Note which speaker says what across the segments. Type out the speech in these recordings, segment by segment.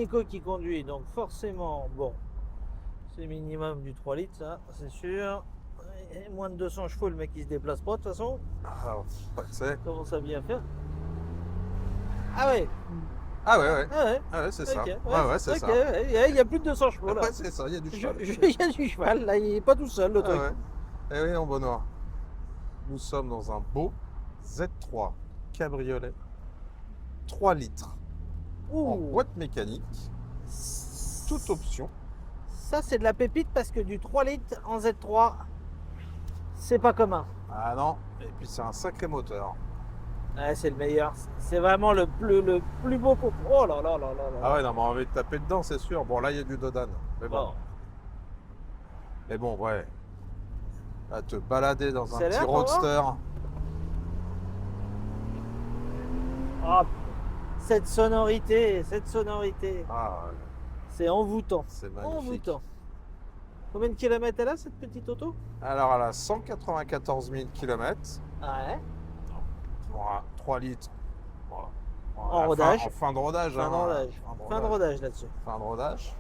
Speaker 1: Nico qui conduit, donc forcément, bon, c'est minimum du 3 litres, ça, c'est sûr. Et moins de 200 chevaux, le mec il se déplace pas de toute façon.
Speaker 2: Alors, tu sais.
Speaker 1: Commence à bien faire. Ah ouais,
Speaker 2: Ah ouais.
Speaker 1: ah ouais.
Speaker 2: Ah ouais, c'est ça.
Speaker 1: Ok,
Speaker 2: Ouais, c'est
Speaker 1: ok,
Speaker 2: ça.
Speaker 1: il y a plus de 200 chevaux là.
Speaker 2: Ouais, c'est ça, il y a du cheval.
Speaker 1: Il y a du cheval, là, il est pas tout seul le
Speaker 2: Ah
Speaker 1: truc.
Speaker 2: ouais. Eh oui, en Benoît. Nous sommes dans un beau Z3 cabriolet 3 litres en
Speaker 1: Ouh,
Speaker 2: boîte mécanique, toute option.
Speaker 1: ça c'est de la pépite parce que du 3 litres en Z3, c'est pas commun.
Speaker 2: Ah non, et puis c'est un sacré moteur.
Speaker 1: Ouais, c'est le meilleur. C'est vraiment le plus beau pour. Oh là là là là là.
Speaker 2: Ah ouais, non, mais on a envie de taper dedans, c'est sûr. Bon, là, il y a du Dodan. Mais bon,
Speaker 1: Bon.
Speaker 2: mais bon, ouais. À te balader dans un
Speaker 1: C'est
Speaker 2: petit
Speaker 1: l'air, pour voir
Speaker 2: roadster.
Speaker 1: Ah, cette sonorité,
Speaker 2: Ah, ouais,
Speaker 1: c'est envoûtant.
Speaker 2: c'est magnifique.
Speaker 1: Envoûtant. Combien de kilomètres elle a cette petite auto?
Speaker 2: Alors, elle a 194 000 km.
Speaker 1: Ouais.
Speaker 2: 3 litres. Voilà.
Speaker 1: En rodage.
Speaker 2: En fin de rodage.
Speaker 1: Fin de
Speaker 2: hein.
Speaker 1: rodage. Fin de rodage là-dessus.
Speaker 2: Fin de rodage.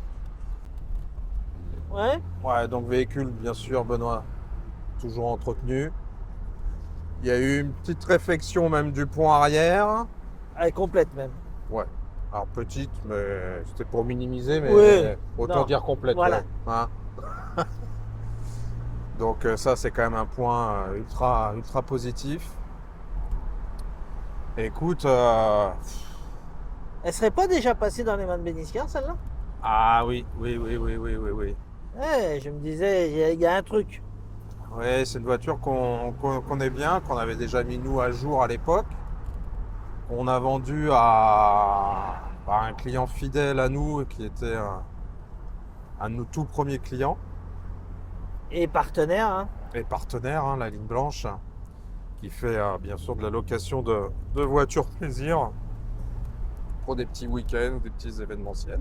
Speaker 1: Ouais.
Speaker 2: Ouais, donc véhicule, bien sûr, Benoît, toujours entretenu. Il y a eu une petite réflexion même du pont arrière.
Speaker 1: Elle est complète même.
Speaker 2: Ouais. Alors petite, mais c'était pour minimiser, mais
Speaker 1: Ouais.
Speaker 2: autant
Speaker 1: Non.
Speaker 2: dire complète.
Speaker 1: Voilà.
Speaker 2: Ouais, hein. Donc ça, c'est quand même un point ultra positif. Écoute,
Speaker 1: Elle serait pas déjà passée dans les mains de Béniscard celle-là?
Speaker 2: ah oui.
Speaker 1: Ouais, je me disais, il y a un truc.
Speaker 2: Ouais, c'est une voiture qu'on connaît bien, qu'on avait déjà mis nous à jour à l'époque, qu'on a vendu à un client fidèle à nous, qui était un de nos tout premiers clients
Speaker 1: Et partenaire, hein.
Speaker 2: et partenaire, hein, la ligne blanche, qui fait bien sûr de la location de voitures plaisir pour des petits week-ends ou des petits événementiels.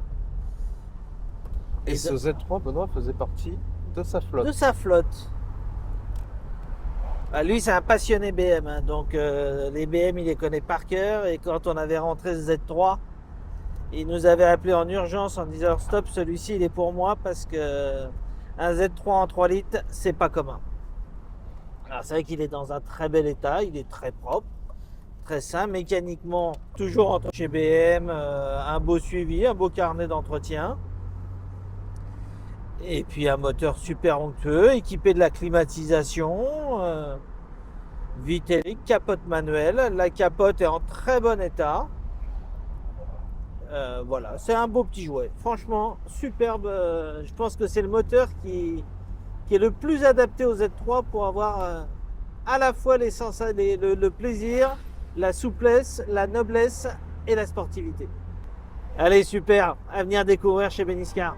Speaker 2: Et ce Z3, Benoît, faisait partie de sa flotte.
Speaker 1: De sa flotte. Ah, lui, c'est un passionné BM, hein, donc les BM, il les connaît par cœur. Et quand on avait rentré ce Z3, il nous avait appelé en urgence en disant stop, celui-ci, il est pour moi parce que un Z3 en 3 litres, c'est pas commun. Alors, c'est vrai qu'il est dans un très bel état, il est très propre, très sain, mécaniquement, toujours entre chez BM, un beau suivi, un beau carnet d'entretien. Et puis un moteur super onctueux, équipé de la climatisation, Vitelic, capote manuelle. La capote est en très bon état. Voilà, c'est un beau petit jouet. Franchement, superbe. Je pense que c'est le moteur qui est le plus adapté au Z3 pour avoir à la fois le plaisir, la souplesse, la noblesse et la sportivité. Allez, super. À venir découvrir chez Béniscard.